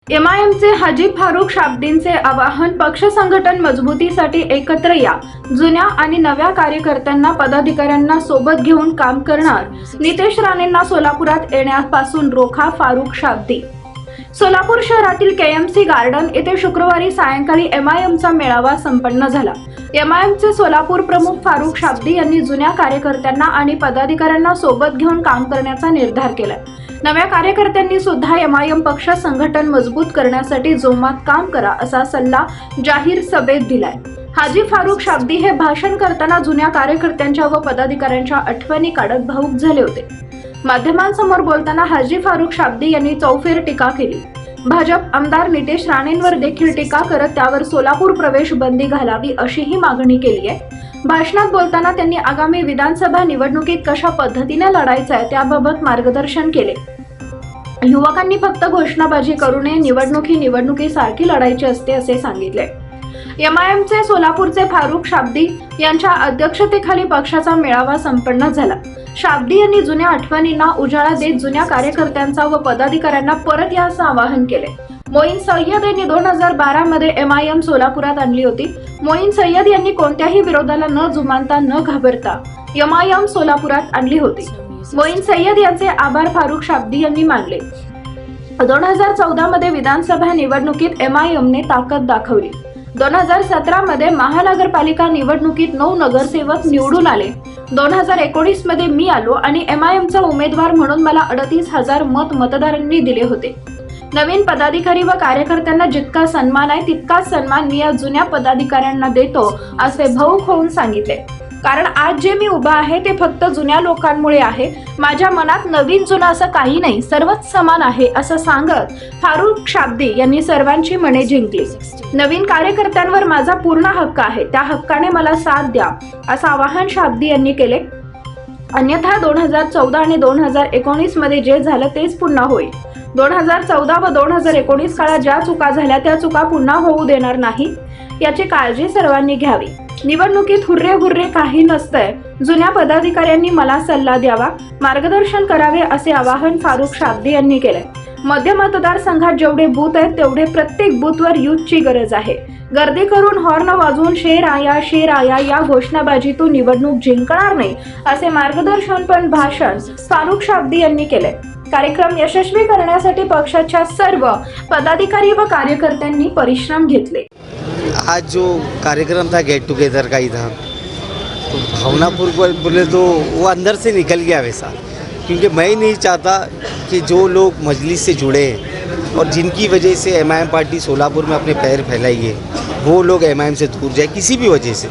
एमआयएमचे हाजी फारुख शाब्दींचे आवाहन पक्ष संघटन मजबूतीसाठी एकत्र या, जुन्या आणि नव्या कार्यकर्त्यांना पदाधिकाऱ्यांना सोबत घेऊन काम करणार, नितेश राणेंना सोलापुरात येण्यापासून रोखा फारुख शाब्दी। सोलापूर शहरातील केएमसी गार्डन येथे शुक्रवारी सायंकाळी एमआयएमचा मेळावा संपन्न झाला। एमआयएमचे सोलापूर प्रमुख फारुख शाब्दी यांनी जुन्या कार्यकर्त्यांना आणि पदाधिकाऱ्यांना सोबत घेऊन काम करण्याचा निर्धार केला। नव्या कार्यकर्त्यांनी सुद्धा एमआयएम पक्ष संघटन मजबूत करण्यासाठी जोमात काम करा असा सल्ला जाहीर सभेत दिलाय। हाजी फारुख शाब्दी हे भाषण करताना जुन्या कार्यकर्त्यांच्या व पदाधिकाऱ्यांच्या आठवणी काढत भावुक झाले होते। माध्यमांसमोर बोलताना हाजी फारुख शाब्दी यांनी चौफेर टीका केली। भाजप आमदार नितेश राणेंवर देखील टीका करत त्यावर सोलापूर प्रवेश बंदी घालावी अशीही मागणी केली आहे। भाषणात बोलताना त्यांनी आगामी विधानसभा निवडणुकीत कशा पद्धतीने लढायचं आहे त्याबाबत मार्गदर्शन केले। युवकांनी फक्त घोषणाबाजी करू नये, निवडणुकीसारखी लढायची असते असे सांगितले। एमआयएमचे सोलापूरचे फारुख शाब्दी यांच्या अध्यक्षतेखाली पक्षाचा मेळावा संपन्न झाला। शाब्दी यांनी जुन्या आठवणींना उजाळा देत जुन्या कार्यकर्त्यांचा व पदाधिकाऱ्यांना परत याचं आवाहन केले। मोईन सय्यद यांनी 2012 मध्ये एमआयएम सोलापुरात आणली होती। मोईन सय्यद यांनी कोणत्याही विरोधाला न जुमानता न घाबरता एमआयएम सोलापुरात आणली होती। मोईन सय्यद यांचे आभार फारुख शाब्दी यांनी मानले। 2014 मध्ये विधानसभा निवडणुकीत एमआयएमने ताकद दाखवली। 2017 मध्ये महानगरपालिका निवडणुकीत 9 नगरसेवक निवडून आले। 2019 मध्ये मी आलो आणि एमआयएमचा उमेदवार म्हणून मला 38,000 मत मतदारांनी दिले होते। नवीन पदाधिकारी व कार्यकर्त्यांना जितका सन्मान आहे तितकाच सन्मान मी या जुन्या पदाधिकाऱ्यांना देतो असे भावुक होऊन सांगितले। कारण आज जे मी उभा आहे ते फक्त जुन्या लोकांमुळे आहे। माझ्या मनात नवीन जुना असं काही नाही, सर्वच समान आहे असं सांगत फारुख शाब्दी यांनी सर्वांची मने जिंकली। नवीन कार्यकर्त्यांवर माझा पूर्ण हक्क आहे, त्या हक्काने मला साथ द्या असं आवाहन शाब्दी यांनी केले। अन्यथा 2014 आणि 2019 मध्ये जे झालं तेच पुन्हा होईल। 2014 व 2019 काळात ज्या चुका झाल्या त्या चुका पुन्हा होऊ देणार नाही याची काळजी सर्वांनी घ्यावी। निवडणुकीत हुर्रे हुर्रे काही नसतंय, जुन्या पदाधिकाऱ्यांनी मला सल्ला द्यावा, मार्गदर्शन करावे असे आवाहन फारुख शाब्दी यांनी केले। मध्य मतदारसंघात जेवढे बूथ आहेत तेवढे प्रत्येक बूथवर युथची गरज आहे। गर्दी करून हॉर्न वाजवून शेर आया या घोषणाबाजीतून निवडणूक जिंकणार नाही असे मार्गदर्शनपर भाषण फारुख शाब्दी यांनी केले। कार्यक्रम यशस्वी करण्यासाठी पक्षाच्या सर्व पदाधिकारी व कार्यकर्त्यांनी परिश्रम घेतले। आज जो कार्यक्रम था गेट टुगेदर का ही था, तो भावनापुर बोले तो वो अंदर से निकल गया वैसा, क्योंकि मैं ही नहीं चाहता कि जो लोग मजलिस से जुड़े हैं और जिनकी वजह से एमआईएम पार्टी सोलापुर में अपने पैर फैलाई है वो लोग एमआईएम से दूर जाए किसी भी वजह से,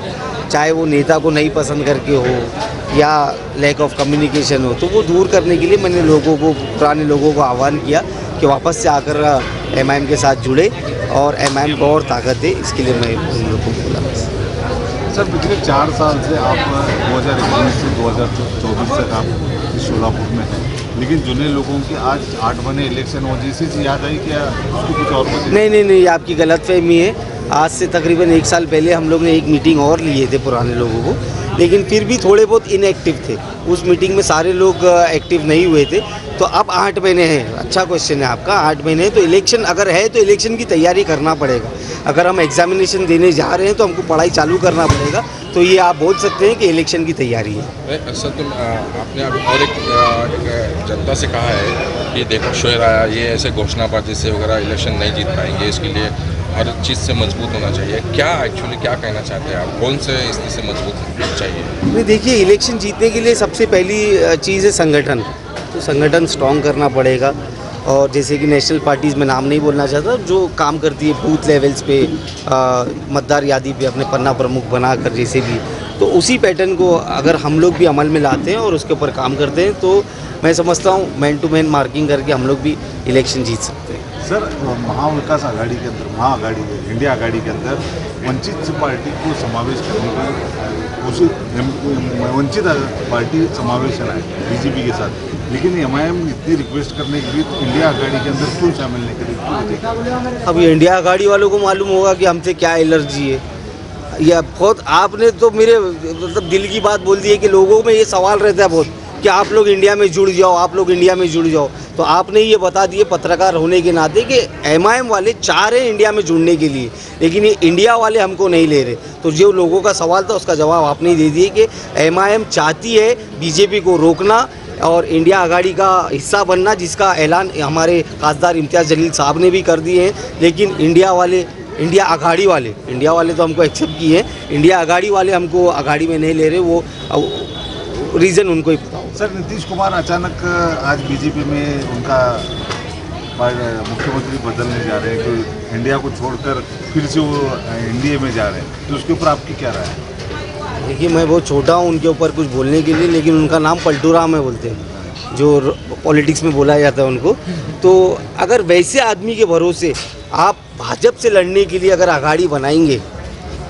चाहे वो नेता को नहीं पसंद करके हो या लैक ऑफ कम्युनिकेशन हो, तो वो दूर करने के लिए मैंने पुराने लोगों को आह्वान किया कि वापस से आकर एमआईएम के साथ जुड़े और एमआईएम को और ताकत दे, इसके लिए मैं उन लोगों को बोला। सर, पिछले 4 साल से आप 2019 से 2024 तक आप सोलापुर में हैं, लेकिन जुने लोगों की आज 8 महीने इलेक्शन हो जैसी याद आई क्या उसकी कुछ और वजह? नहीं, आपकी गलतफहमी है। आज से तकरीबन 1 साल पहले हम लोग ने एक मीटिंग और लिए थे पुराने लोगों को, लेकिन फिर भी थोड़े बहुत इनएक्टिव थे। उस मीटिंग में सारे लोग एक्टिव नहीं हुए थे। तो अब 8 महीने हैं। अच्छा क्वेश्चन है आपका, 8 महीने तो इलेक्शन अगर है तो इलेक्शन की तैयारी करना पड़ेगा। अगर हम एग्जामिनेशन देने जा रहे हैं तो हमको पढ़ाई चालू करना पड़ेगा, तो ये आप बोल सकते हैं कि इलेक्शन की तैयारी है। सर, आपने अभी और एक जनता से कहा है कि देखो शेर आया, ये ऐसे घोषणाबाजी से वगैरह इलेक्शन नहीं जीत पाएंगे, इसके लिए हर चीज़ से मजबूत होना चाहिए। क्या एक्चुअली क्या कहना चाहते हैं आप, कौन से स्थिति से मजबूत होना चाहिए? नहीं, देखिए, इलेक्शन जीतने के लिए सबसे पहली चीज़ है संगठन। तो संगठन स्ट्रॉन्ग करना पड़ेगा। और जैसे कि नेशनल पार्टीज़ में नाम नहीं बोलना चाहता, जो काम करती है बूथ लेवल्स पे, मतदार यादी पे अपने पन्ना प्रमुख बनाकर जैसे भी, तो उसी पैटर्न को अगर हम लोग भी अमल में लाते हैं और उसके ऊपर काम करते हैं तो मैं समझता हूँ मैन टू मैन मार्किंग करके हम लोग भी इलेक्शन जीत सकते हैं। सर, महाविकास आघाड़ी के अंदर, इंडिया आघाड़ी के अंदर वंचित पार्टी को समावेश करने की वंचित पार्टी समावेशन है बीजेपी के साथ, लेकिन एमआईएम इतनी रिक्वेस्ट करने के लिए तो इंडिया आघाड़ी के अंदर क्यों शामिल नहीं करेगी? अब इंडिया आघाड़ी वालों को मालूम होगा कि हमसे क्या एलर्जी है। या बहुत आपने तो मेरे मतलब दिल की बात बोल दी है कि लोगों में ये सवाल रहता है बहुत कि आप लोग इंडिया में जुड़ जाओ, आप लोग इंडिया में जुड़ जाओ। तो आपने ये बता दिए पत्रकार होने के नाते कि एमआईएम वाले चाह रहे हैं इंडिया में जुड़ने के लिए, लेकिन ये इंडिया वाले हमको नहीं ले रहे। तो जो लोगों का सवाल था उसका जवाब आपने ही दे दिए कि एमआईएम चाहती है बीजेपी को रोकना और इंडिया आघाड़ी का हिस्सा बनना, जिसका ऐलान हमारे खासदार इम्तियाज़ जलील साहब ने भी कर दिए हैं। लेकिन इंडिया आघाड़ी वाले तो हमको एक्सेप्ट किए हैं, इंडिया आघाड़ी वाले हमको आघाड़ी में नहीं ले रहे। वो रीज़न उनको ही पता हो। सर, नीतीश कुमार अचानक आज बीजेपी में उनका मुख्यमंत्री बदलने जा रहे हैं, तो इंडिया को छोड़कर फिर से वो एनडीए में जा रहे हैं, तो उसके ऊपर आपकी क्या राय है? देखिए, मैं बहुत छोटा हूँ उनके ऊपर कुछ बोलने के लिए, लेकिन उनका नाम पलटू राम है बोलते हैं, जो पॉलिटिक्स में बोला जाता है उनको। तो अगर वैसे आदमी के भरोसे आप भाजपा से लड़ने के लिए अगर आघाड़ी बनाएंगे,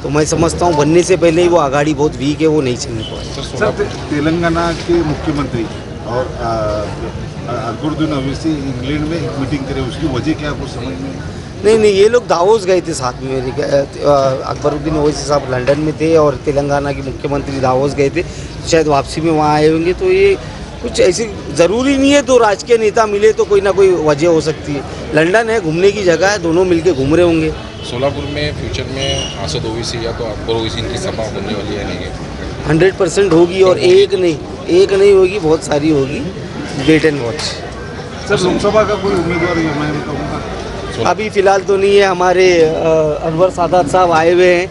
तो मैं समझता हूँ बनने से पहले ही वो आघाड़ी बहुत वीक है, वो नहीं चलने पाएगी। सर, तेलंगाना के मुख्यमंत्री और अकबरुद्दीन अवैसी इंग्लैंड में एक मीटिंग करे, उसकी वजह क्या कुछ समझ में? नहीं, ये लोग दावोस गए थे साथ में। अकबरुद्दीन ओवैसी साहब लंदन में थे और तेलंगाना के मुख्यमंत्री दावोस गए थे, शायद वापसी में वहाँ आए होंगे। तो ये कुछ ऐसी ज़रूरी नहीं है तो राजकीय नेता मिले तो कोई ना कोई वजह हो सकती है। लंदन है, घूमने की जगह है, दोनों मिलके घूम रहे होंगे। सोलापुर में फ्यूचर में असद ओवैसी या तो अकबर ओवैसी इनकी सभा होने वाली है नहीं? 100% होगी, और एक नहीं होगी, बहुत सारी होगी। Wait and watch. Sir, Lok Sabha का कोई उम्मीदवार एमआईएम का होगा? अभी फ़िलहाल तो नहीं है। हमारे अनवर सादात साहब आए हुए हैं,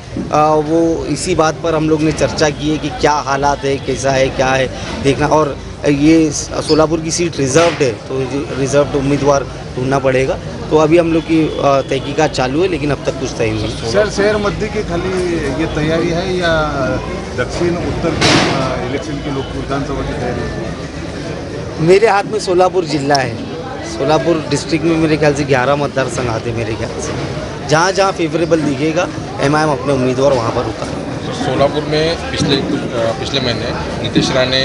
वो इसी बात पर हम लोग ने चर्चा की है कि क्या हालात है, कैसा है, क्या है देखना। और ये सोलापुर की सीट रिजर्व्ड है, तो रिजर्व्ड उम्मीदवार ढूंढना पड़ेगा। तो अभी हम लोग की तहकीकात चालू है, लेकिन अब तक कुछ तय नहीं। सर, शहर मध्य की खाली ये तैयारी है या दक्षिण उत्तर के इलेक्शन के लोग विधानसभा की तैयारी है? मेरे हाथ में सोलापुर जिला है। सोलापुर डिस्ट्रिक्ट में मेरे ख्याल से 11 मतदार संघ आते हैं मेरे ख्याल से। जहाँ फेवरेबल दिखेगा एमआईएम अपने उम्मीदवार वहाँ पर उतारेगा। सोलापुर में पिछले महीने नीतीश राणे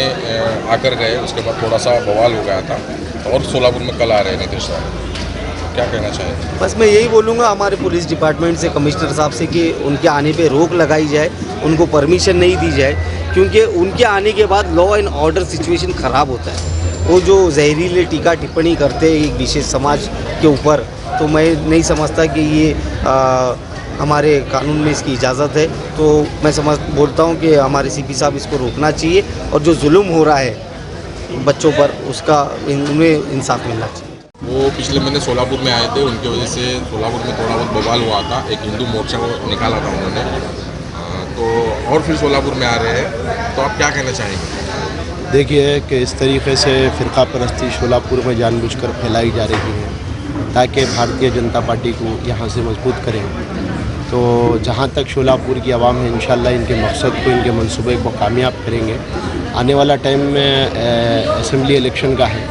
आकर गए, उसके बाद थोड़ा सा बवाल हो गया था, और सोलापुर में कल आ रहे हैं नीतीश राणे, क्या कहना चाहेंगे? बस मैं यही बोलूँगा हमारे पुलिस डिपार्टमेंट से, कमिश्नर साहब से, कि उनके आने पे रोक लगाई जाए, उनको परमिशन नहीं दी जाए, क्योंकि उनके आने के बाद लॉ एंड ऑर्डर सिचुएशन ख़राब होता है। वो जो जहरीले टीका टिप्पणी करते हैं एक विशेष समाज के ऊपर, तो मैं नहीं समझता कि ये हमारे कानून में इसकी इजाज़त है। तो मैं बोलता हूँ कि हमारे सीपी साहब इसको रोकना चाहिए, और जो जुल्म हो रहा है बच्चों पर उसका उन्हें इंसाफ मिलना चाहिए। वो पिछले महीने सोलापुर में आए थे, उनकी वजह से सोलापुर में थोड़ा बहुत बवाल हुआ था, एक हिंदू मोर्चा को निकाला था उन्होंने, तो और फिर सोलापुर में आ रहे हैं, तो आप क्या कहना चाहेंगे? देखिए कि इस तरीके से फ़िरका परस्ती सोलापुर में जानबूझकर फैलाई जा रही है ताकि भारतीय जनता पार्टी को यहाँ से मजबूत करें। तो जहाँ तक सोलापुर की आवाम है, इंशाल्लाह इनके मकसद को, इनके मंसूबे को कामयाब करेंगे। आने वाला टाइम में असेंबली इलेक्शन का है,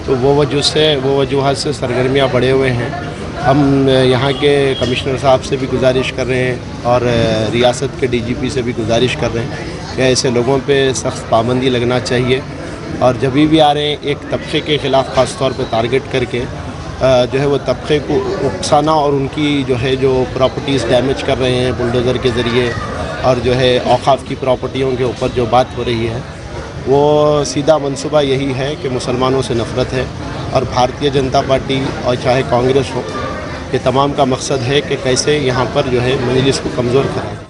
तो वो वजूहत से सरगर्मियाँ बढ़े हुए हैं। हम यहाँ के कमिश्नर साहब से भी गुजारिश कर रहे हैं और रियासत के डीजीपी से भी गुजारिश कर रहे हैं कि ऐसे लोगों पे सख्त पाबंदी लगना चाहिए, और जब भी आ रहे हैं एक तबके के ख़िलाफ़ ख़ास तौर पे टारगेट करके जो है वो तबके को उकसाना और उनकी जो प्रॉपर्टीज़ डैमेज कर रहे हैं बुलडोज़र के ज़रिए, और जो है औक़ाफ़ की प्रॉपर्टियों के ऊपर जो बात हो रही है, वो सीधा मंसूबा यही है कि मुसलमानों से नफ़रत है। और भारतीय जनता पार्टी और चाहे कांग्रेस हो, ये तमाम का मकसद है कि कैसे यहाँ पर जो है मजलिस को कमज़ोर करें।